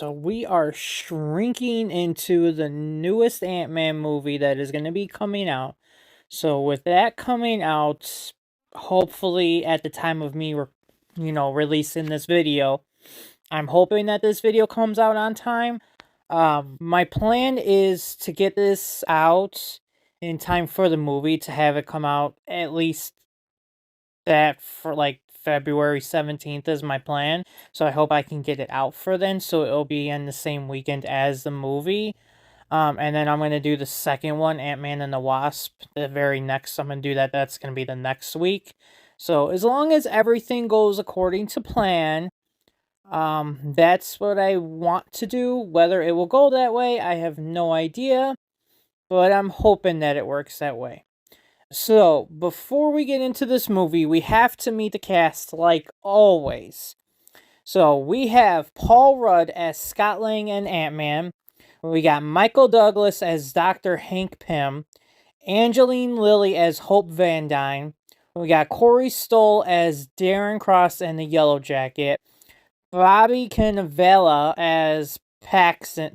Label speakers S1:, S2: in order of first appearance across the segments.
S1: So we are shrinking into the newest Ant-Man movie that is going to be coming out. So with that coming out, hopefully at the time of me, releasing this video, I'm hoping that this video comes out on time. My plan is to get this out in time for the movie to have it come out at least that for like February 17th is my plan. So I hope I can get it out for then so it'll be in the same weekend as the movie. And then I'm going to do the second one, Ant-Man and the Wasp, the very next. I'm going to do that. That's going to be the next week. So as long as everything goes according to plan, that's what I want to do. Whether it will go that way, I have no idea. But I'm hoping that it works that way. So, before we get into this movie, we have to meet the cast like always. So, we have Paul Rudd as Scott Lang and Ant-Man. We got Michael Douglas as Dr. Hank Pym. Angeline Lilly as Hope Van Dyne. We got Corey Stoll as Darren Cross and the Yellow Jacket. Bobby Cannavale as Paxton.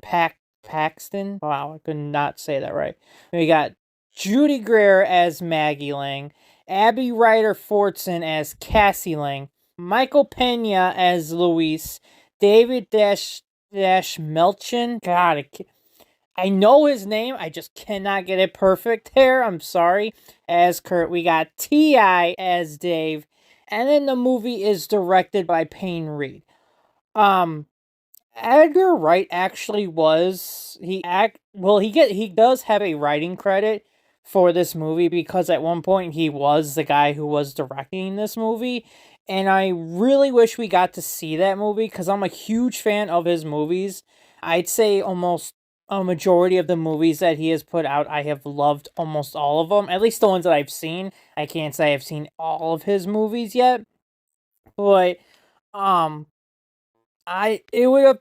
S1: Wow, I could not say that right. We got Judy Greer as Maggie Lang, Abby Ryder Fortson as Cassie Lang, Michael Pena as Luis, David Melchin. God, I know his name, I just cannot get it perfect here. I'm sorry. As Kurt, we got T.I. as Dave, and then the movie is directed by Payne Reed. Edgar Wright actually was he does have a writing credit for this movie because at one point he was the guy who was directing this movie, and I really wish we got to see that movie because I'm a huge fan of his movies. I'd say almost a majority of the movies that he has put out, I have loved almost all of them, at least the ones that I've seen. I can't say I've seen all of his movies yet, but um it would have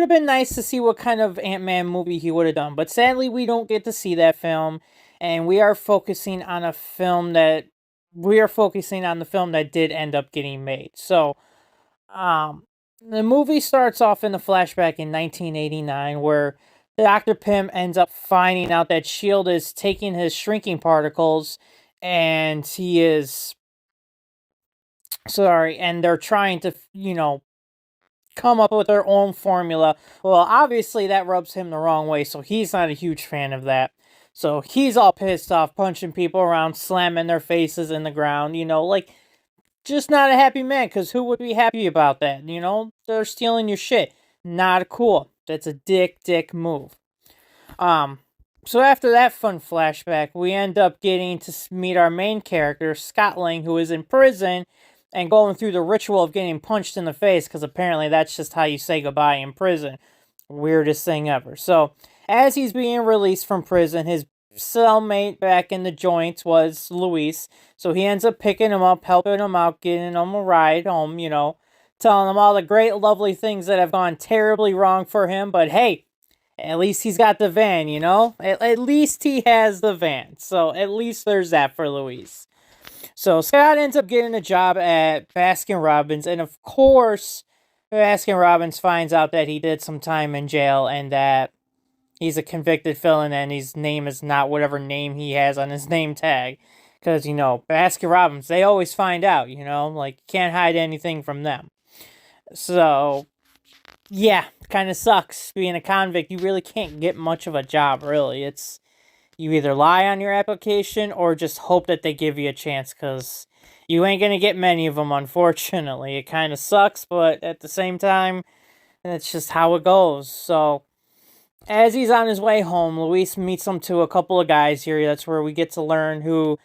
S1: been nice to see what kind of Ant-Man movie he would have done, but sadly we don't get to see that film, and we are focusing on the film that did end up getting made. So, the movie starts off in the flashback in 1989 where Dr. Pym ends up finding out that Shield is taking his shrinking particles, and and they're trying to, come up with their own formula. Well, obviously that rubs him the wrong way, so he's not a huge fan of that. So he's all pissed off, punching people around, slamming their faces in the ground, just not a happy man, because who would be happy about that? They're stealing your shit. Not cool. That's a dick move. So after that fun flashback, we end up getting to meet our main character, Scott Lang, who is in prison and going through the ritual of getting punched in the face, because apparently that's just how you say goodbye in prison. Weirdest thing ever. So, as he's being released from prison, his cellmate back in the joints was Luis, so he ends up picking him up, helping him out, getting him a ride home, telling him all the great, lovely things that have gone terribly wrong for him, but hey, at least he's got the van, At least he has the van, so at least there's that for Luis. So Scott ends up getting a job at Baskin Robbins, and of course, Baskin Robbins finds out that he did some time in jail and that he's a convicted felon and his name is not whatever name he has on his name tag. Because, Baskin Robbins, they always find out, you can't hide anything from them. So, yeah, kind of sucks being a convict. You really can't get much of a job, really. You either lie on your application or just hope that they give you a chance, because you ain't going to get many of them, unfortunately. It kind of sucks, but at the same time, that's just how it goes. So, as he's on his way home, Luis meets him to a couple of guys here. That's where we get to learn who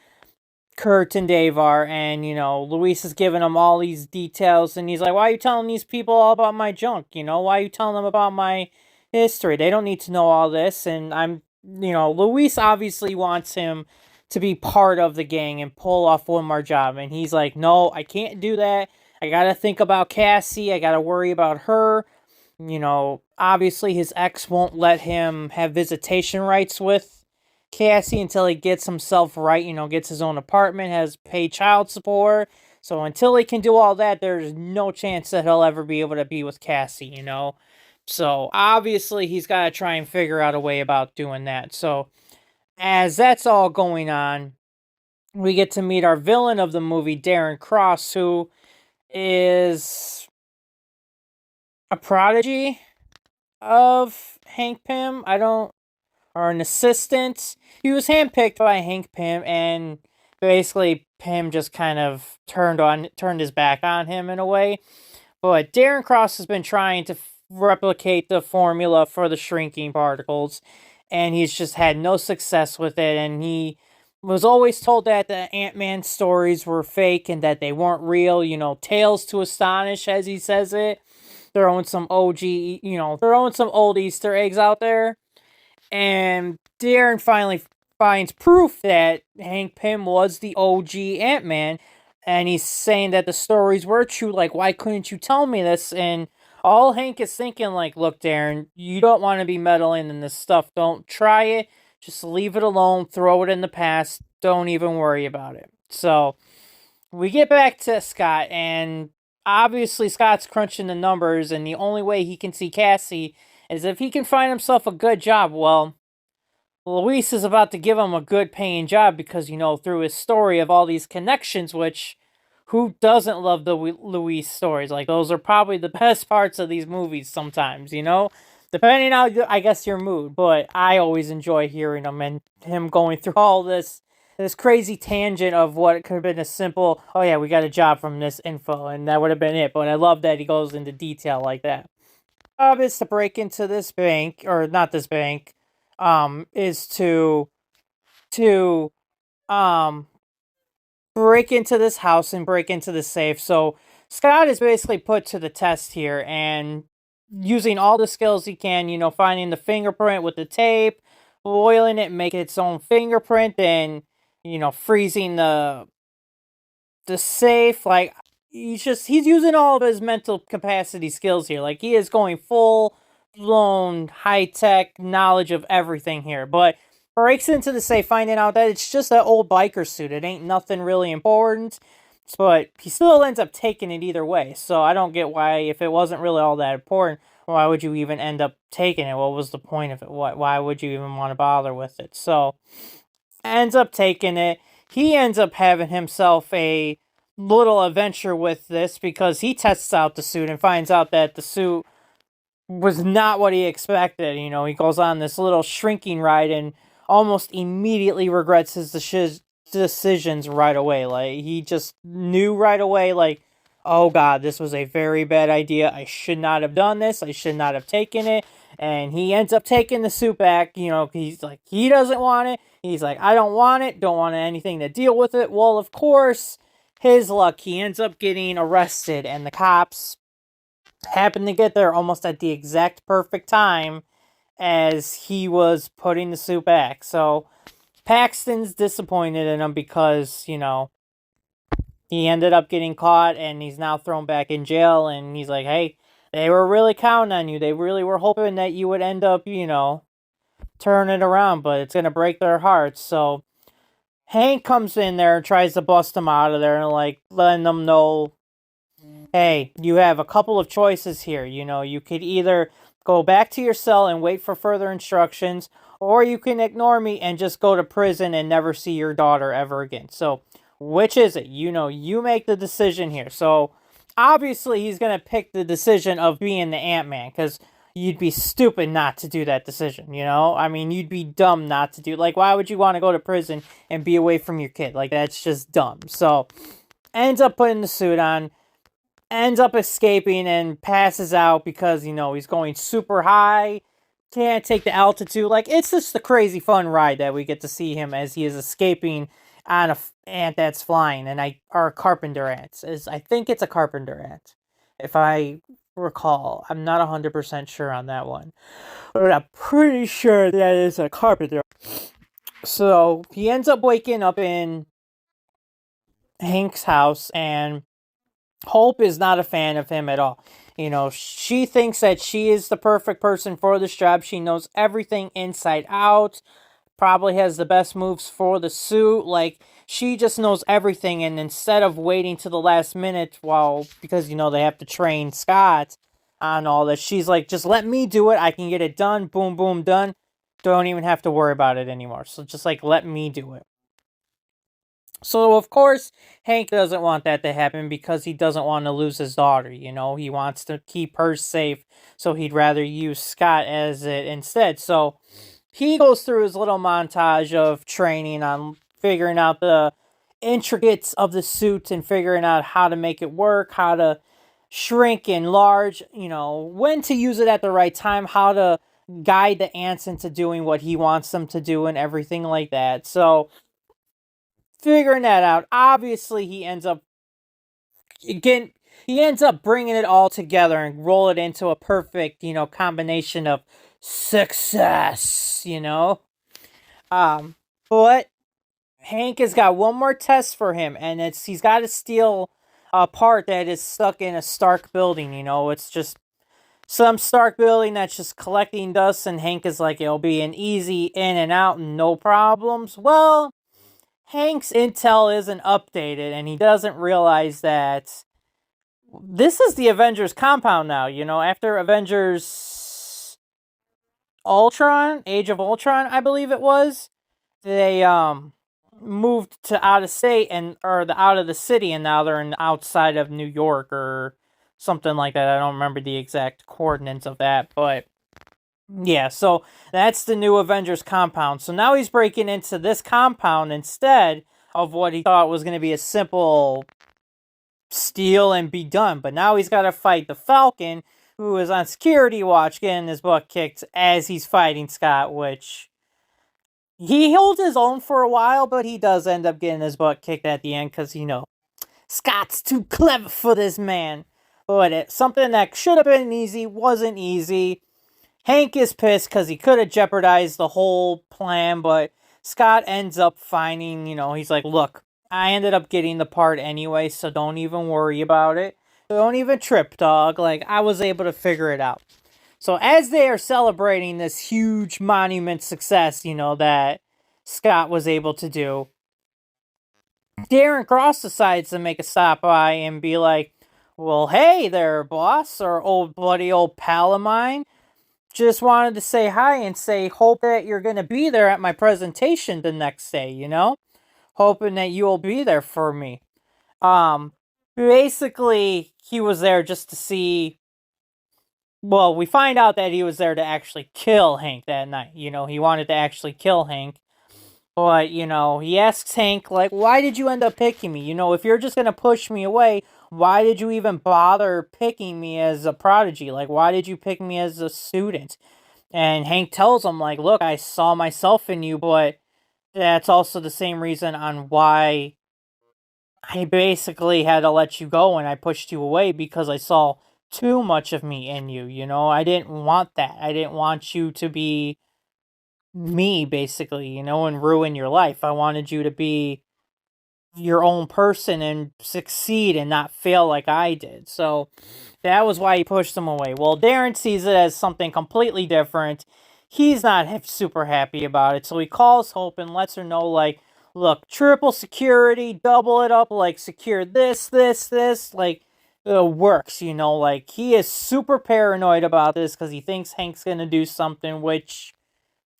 S1: Kurt and Dave are, and, Luis is giving him all these details, and he's like, why are you telling these people all about my junk? Why are you telling them about my history? They don't need to know all this, and Luis obviously wants him to be part of the gang and pull off one more job. And he's like, no, I can't do that. I gotta think about Cassie. I gotta worry about her. Obviously his ex won't let him have visitation rights with Cassie until he gets himself right, gets his own apartment, has paid child support. So until he can do all that, there's no chance that he'll ever be able to be with Cassie, So obviously he's got to try and figure out a way about doing that. So as that's all going on, we get to meet our villain of the movie, Darren Cross, who is a prodigy of Hank Pym. Or an assistant. He was handpicked by Hank Pym, and basically Pym just kind of turned his back on him in a way. But Darren Cross has been trying to replicate the formula for the shrinking particles, and he's just had no success with it. And he was always told that the Ant-Man stories were fake and that they weren't real. Tales to astonish, as he says it. Throwing some throwing some old Easter eggs out there. And Darren finally finds proof that Hank Pym was the OG Ant-Man, and he's saying that the stories were true. Like, why couldn't you tell me this? And all Hank is thinking, like, look, Darren, you don't want to be meddling in this stuff. Don't try it. Just leave it alone. Throw it in the past. Don't even worry about it. So we get back to Scott, and obviously Scott's crunching the numbers, and the only way he can see Cassie is if he can find himself a good job. Well, Luis is about to give him a good paying job because, through his story of all these connections, which who doesn't love the Luis stories? Like, those are probably the best parts of these movies sometimes, Depending on, I guess, your mood. But I always enjoy hearing them and him going through all this crazy tangent of what could have been a simple, oh yeah, we got a job from this info, and that would have been it. But I love that he goes into detail like that. Is to break into this bank, or not this bank, is to um break into this house and break into the safe. So Scott is basically put to the test here, and using all the skills he can, finding the fingerprint with the tape, oiling it, make its own fingerprint, and freezing the safe. Like, he's using all of his mental capacity skills here. Like, he is going full blown high tech knowledge of everything here. But breaks into the safe, finding out that it's just an old biker suit. It ain't nothing really important. But he still ends up taking it either way. So I don't get why, if it wasn't really all that important, why would you even end up taking it? What was the point of it? Why would you even want to bother with it? So ends up taking it. He ends up having himself a little adventure with this because he tests out the suit and finds out that the suit was not what he expected. He goes on this little shrinking ride and almost immediately regrets his decisions right away. Like, he just knew right away, like, oh god, this was a very bad idea. I should not have done this. I should not have taken it. And he ends up taking the suit back. He's like, he doesn't want it. He's like, I don't want it. Don't want anything to deal with it. Well, of course, his luck, he ends up getting arrested, and the cops happen to get there almost at the exact perfect time as he was putting the suit back. So Paxton's disappointed in him because, he ended up getting caught and he's now thrown back in jail, and he's like, hey, they were really counting on you. They really were hoping that you would end up, turn it around, but it's going to break their hearts. So Hank comes in there and tries to bust them out of there and, like, letting them know, hey, you have a couple of choices here. You could either go back to your cell and wait for further instructions, or you can ignore me and just go to prison and never see your daughter ever again. So which is it? You make the decision here. So obviously he's going to pick the decision of being the Ant-Man, because you'd be stupid not to do that decision, I mean, you'd be dumb not to do. Like, why would you want to go to prison and be away from your kid? Like, that's just dumb. So ends up putting the suit on, ends up escaping, and passes out because, he's going super high, can't take the altitude. Like, it's just a crazy fun ride that we get to see him as he is escaping on a ant that's flying, and or a carpenter ant. I think it's a carpenter ant, if I recall. I'm not 100% sure on that one, but I'm pretty sure that is a carpenter. So he ends up waking up in Hank's house, and Hope is not a fan of him at all. She thinks that she is the perfect person for this job. She knows everything inside out, probably has the best moves for the suit. Like, she just knows everything, and instead of waiting to the last minute, because they have to train Scott, on all this. She's like, just let me do it. I can get it done. Boom, boom, done. Don't even have to worry about it anymore. So just like, let me do it. So, of course, Hank doesn't want that to happen because he doesn't want to lose his daughter, you know? He wants to keep her safe, so he'd rather use Scott as it instead. So, he goes through his little montage of training on figuring out the intricates of the suit and figuring out how to make it work, how to shrink, enlarge, you know, when to use it at the right time, how to guide the ants into doing what he wants them to do, and everything like that. So, figuring that out, obviously again he ends up bringing it all together and roll it into a perfect, you know, combination of success, you know. But Hank has got one more test for him, and he's got to steal a part that is stuck in a Stark building. You know, it's just some Stark building that's just collecting dust, and Hank is like, it'll be an easy in and out, no problems. Well, Hank's intel isn't updated, and he doesn't realize that this is the Avengers compound now. You know, after Avengers Ultron, Age of Ultron, I believe it was, they moved to out of state and or the out of the city, and now they're in outside of New York or something like that. I don't remember the exact coordinates of that, but yeah, so that's the new Avengers compound. So now he's breaking into this compound instead of what he thought was going to be a simple steal and be done. But now he's got to fight the Falcon, who is on security watch, getting his butt kicked as he's fighting Scott, which he holds his own for a while, but he does end up getting his butt kicked at the end because, you know, Scott's too clever for this man. But something that should have been easy wasn't easy. Hank is pissed because he could have jeopardized the whole plan, but Scott ends up finding, you know, he's like, look, I ended up getting the part anyway, so don't even worry about it. Don't even trip, dog. Like, I was able to figure it out. So as they are celebrating this huge monument success, you know, that Scott was able to do, Darren Cross decides to make a stop by and be like, well, hey there, boss, or old buddy, old pal of mine. Just wanted to say hi and say, hope that you're going to be there at my presentation the next day, you know? Hoping that you'll be there for me. Basically, he was there just to see. Well, we find out that he was there to actually kill Hank that night. You know, he wanted to actually kill Hank. But, you know, he asks Hank, like, why did you end up picking me? You know, if you're just going to push me away, why did you even bother picking me as a prodigy? Like, why did you pick me as a student? And Hank tells him, like, look, I saw myself in you, but that's also the same reason on why I basically had to let you go and I pushed you away because I saw too much of me in you, you know? I didn't want that. I didn't want you to be me, basically, you know, and ruin your life. I wanted you to be your own person and succeed and not fail like I did. So that was why he pushed him away. Well, Darren sees it as something completely different. He's not super happy about it. So he calls Hope and lets her know, like, look, triple security, double it up, like, secure this, like, it works, you know, like, he is super paranoid about this because he thinks Hank's gonna do something, which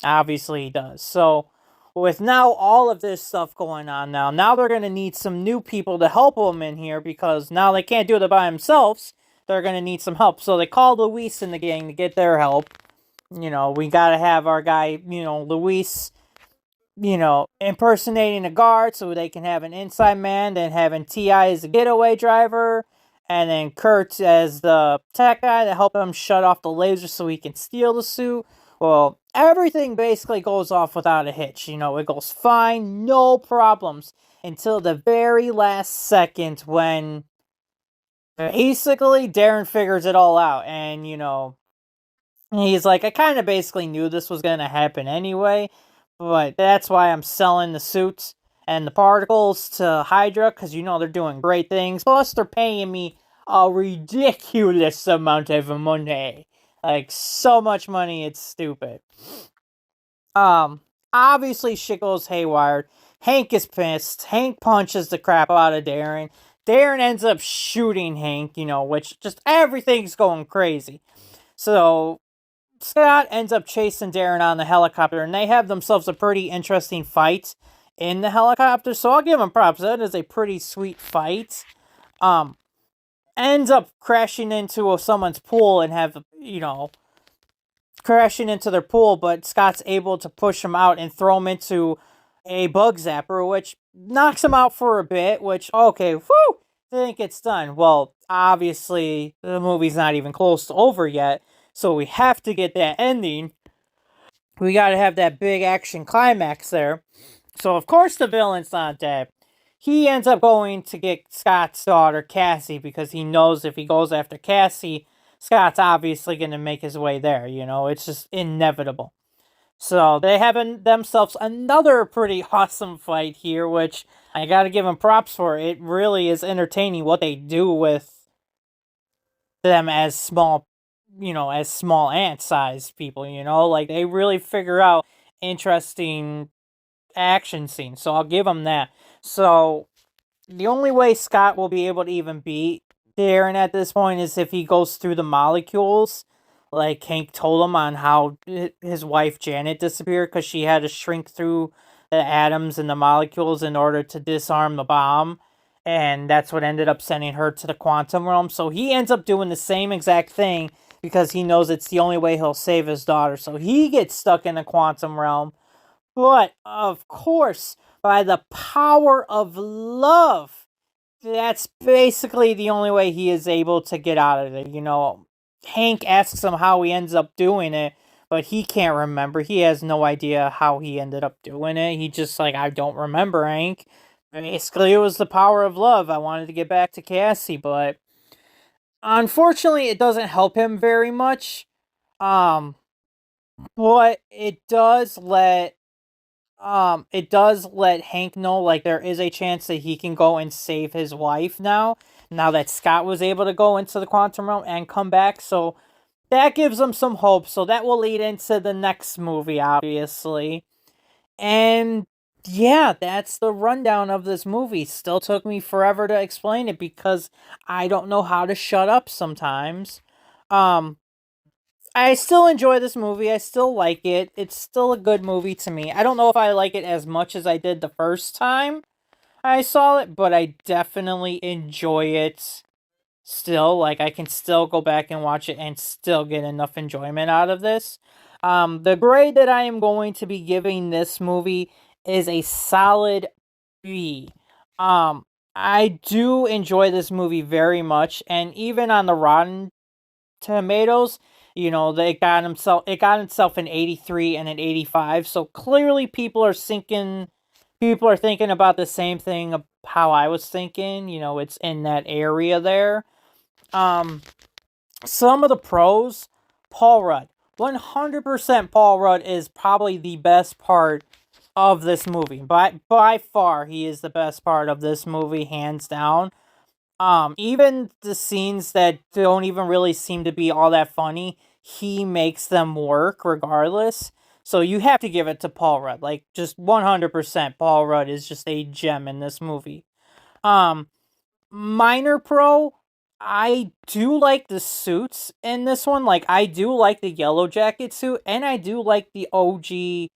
S1: obviously he does. So, with now all of this stuff going on now they're going to need some new people to help them in here because now they can't do it by themselves. They're going to need some help. So they call Luis and the gang to get their help. You know, we got to have our guy, you know, Luis, you know, impersonating a guard so they can have an inside man, then having T.I. as a getaway driver, and then Kurt as the tech guy to help him shut off the laser so he can steal the suit. Well, everything basically goes off without a hitch. You know, it goes fine, no problems, until the very last second when basically Darren figures it all out. And, you know, he's like, I kind of basically knew this was going to happen anyway, but that's why I'm selling the suits and the particles to Hydra, because, you know, they're doing great things. Plus, they're paying me a ridiculous amount of money. Like, so much money, it's stupid. Obviously shit goes haywire. Hank is pissed. Hank punches the crap out of Darren. Darren ends up shooting Hank, which just everything's going crazy. So Scott ends up chasing Darren on the helicopter, and they have themselves a pretty interesting fight in the helicopter. So I'll give them props. That is a pretty sweet fight. Um, Ends up crashing into someone's pool and crashing into their pool, but Scott's able to push him out and throw him into a bug zapper, which knocks him out for a bit, which, okay, whew, think it's done. Well, obviously, the movie's not even close to over yet, so we have to get that ending. We gotta have that big action climax there. So, of course, the villain's not dead. He ends up going to get Scott's daughter, Cassie, because he knows if he goes after Cassie, Scott's obviously going to make his way there. It's just inevitable. So they have themselves another pretty awesome fight here, which I got to give them props for. It really is entertaining what they do with them as small ant-sized people. Like they really figure out interesting action scenes. So I'll give them that. So the only way Scott will be able to even beat Darren at this point is if he goes through the molecules, like Hank told him on how his wife Janet disappeared because she had to shrink through the atoms and the molecules in order to disarm the bomb. And that's what ended up sending her to the quantum realm. So he ends up doing the same exact thing because he knows it's the only way he'll save his daughter. So he gets stuck in the quantum realm. But, of course, by the power of love, that's basically the only way he is able to get out of it. Hank asks him how he ends up doing it, but he can't remember. He has no idea how he ended up doing it. He just like, I don't remember, Hank. Basically, it was the power of love. I wanted to get back to Cassie, but unfortunately, it doesn't help him very much. But it does let Hank know like there is a chance that he can go and save his wife now that Scott was able to go into the quantum realm and come back. So that gives him some hope. So that will lead into the next movie, obviously. And yeah, that's the rundown of this movie. Still took me forever to explain it because I don't know how to shut up sometimes. Um I still enjoy this movie. I still like it. It's still a good movie to me. I don't know if I like it as much as I did the first time I saw it, but I definitely enjoy it still. Like, I can still go back and watch it and still get enough enjoyment out of this. The grade that I am going to be giving this movie is a solid B. I do enjoy this movie very much, and even on the Rotten Tomatoes, it got itself an 83 and an 85. So clearly people are thinking about the same thing of how I was thinking. It's in that area there. Um some of the pros, Paul Rudd. 100% Paul Rudd is probably the best part of this movie. By far he is the best part of this movie, hands down. Even the scenes that don't even really seem to be all that funny, he makes them work regardless. So you have to give it to Paul Rudd. Like, just 100% Paul Rudd is just a gem in this movie. Um, Minor pro, I do like the suits in this one. Like, I do like the Yellow Jacket suit, and I do like the OG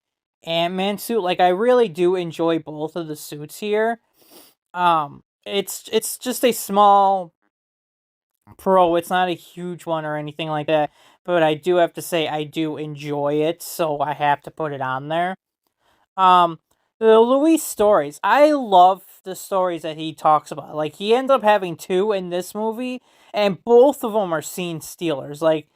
S1: Ant-Man suit. Like, I really do enjoy both of the suits here. It's just a small pro. It's not a huge one or anything like that. But I do have to say I do enjoy it, so I have to put it on there. Um, the Luis stories. I love the stories that he talks about. Like, he ends up having two in this movie, and both of them are scene stealers. Like,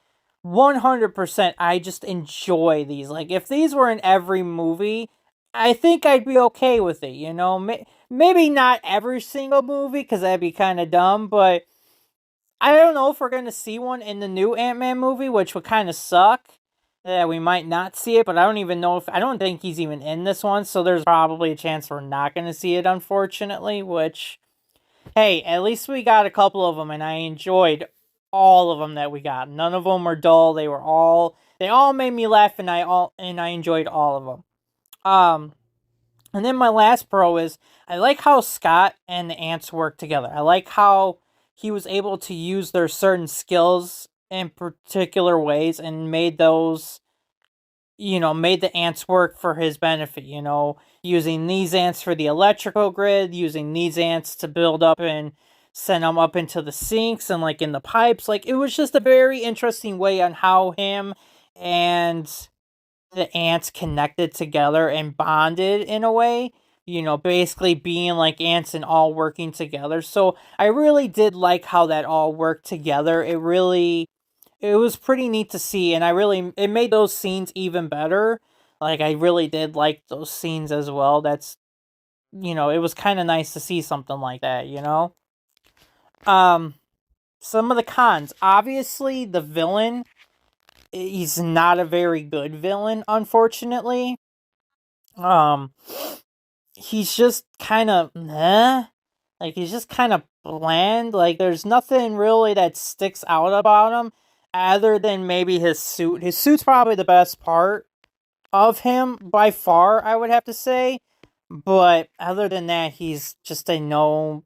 S1: 100%, I just enjoy these. Like, if these were in every movie, I think I'd be okay with it, Maybe not every single movie, because that'd be kind of dumb, but I don't know if we're going to see one in the new Ant-Man movie, which would kind of suck. Yeah, we might not see it, but I don't think he's even in this one, so there's probably a chance we're not going to see it, unfortunately, which, hey, at least we got a couple of them, and I enjoyed all of them that we got. None of them were dull. They all made me laugh, and I enjoyed all of them. Um, And then my last pro is I like how Scott and the ants work together. I like how he was able to use their certain skills in particular ways and made those, made the ants work for his benefit, using these ants for the electrical grid, using these ants to build up and send them up into the sinks and like in the pipes. Like it was just a very interesting way on how him and the ants connected together and bonded in a way, basically being like ants and all working together. So I really did like how that all worked together. It was pretty neat to see, and it made those scenes even better. Like I really did like those scenes as well. It was kind of nice to see something like that. Um some of the cons. Obviously, the villain, he's not a very good villain, unfortunately. Um he's just kind of like he's just kind of bland. Like there's nothing really that sticks out about him other than maybe his suit. His suit's probably the best part of him by far, I would have to say. But other than that, he's just a no,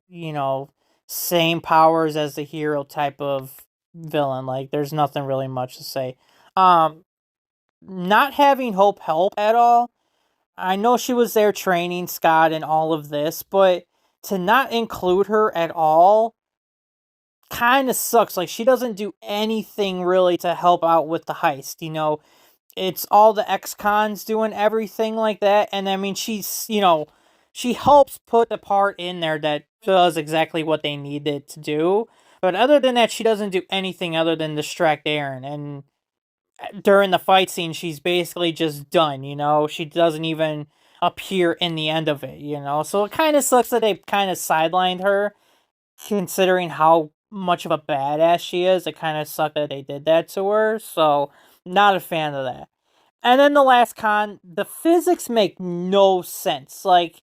S1: same powers as the hero type of villain. Like there's nothing really much to say. Um Not having Hope help at all. I know she was there training Scott and all of this, but to not include her at all kind of sucks. Like, she doesn't do anything really to help out with the heist. It's all the ex-cons doing everything like that. And I mean, she helps put the part in there that does exactly what they needed to do. But other than that, she doesn't do anything other than distract Aaron. And during the fight scene, she's basically just done. She doesn't even appear in the end of it. So it kind of sucks that they kind of sidelined her, considering how much of a badass she is. It kind of sucked that they did that to her. So, not a fan of that. And then the last con, the physics make no sense. Like,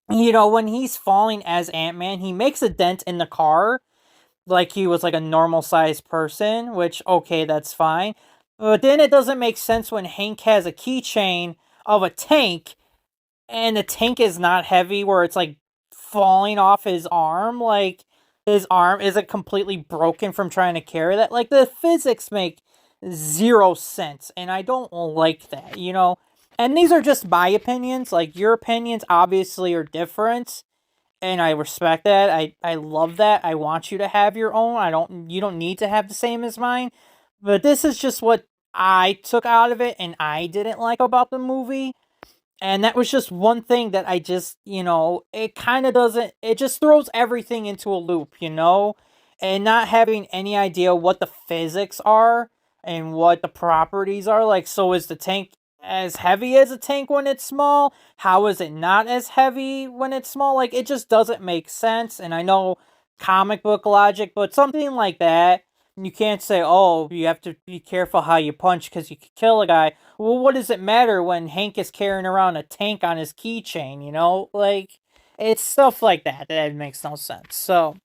S1: when he's falling as Ant-Man, he makes a dent in the car like he was like a normal sized person, which okay, that's fine. But then it doesn't make sense when Hank has a keychain of a tank and the tank is not heavy where it's like falling off his arm. Like his arm isn't completely broken from trying to carry that. Like the physics make zero sense and I don't like that. And these are just my opinions. Like your opinions obviously are different and I respect that. I love that. I want you to have your own. You don't need to have the same as mine. But this is just what I took out of it and I didn't like about the movie. And that was just one thing that I just, it kind of doesn't, it just throws everything into a loop. And not having any idea what the physics are and what the properties are. Like, so is the tank as heavy as a tank when it's small? How is it not as heavy when it's small? Like, it just doesn't make sense. And I know comic book logic, but something like that, you can't say, oh, you have to be careful how you punch because you could kill a guy. Well, what does it matter when Hank is carrying around a tank on his keychain? Like, it's stuff like that makes no sense. So,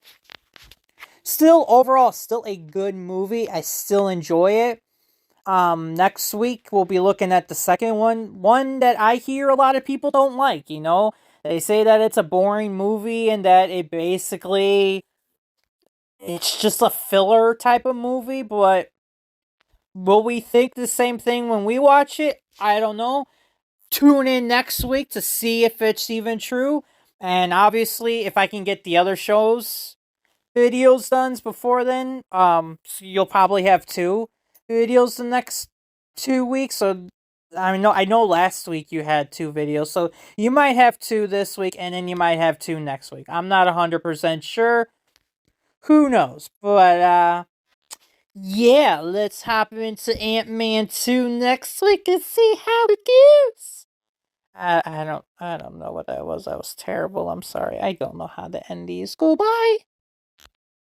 S1: still, overall, still a good movie. I still enjoy it. Next week we'll be looking at the second one that I hear a lot of people don't like. They say that it's a boring movie and that it's just a filler type of movie, but will we think the same thing when we watch it? I don't know. Tune in next week to see if it's even true. And obviously, if I can get the other shows videos done before then, so you'll probably have two videos the next 2 weeks. So I know last week you had two videos, so you might have two this week, and then you might have two next week. I'm not 100% sure. Who knows? But yeah, let's hop into Ant-Man 2 next week and see how it goes. I don't know what that was. That was terrible. I'm sorry. I don't know how to end these. Goodbye.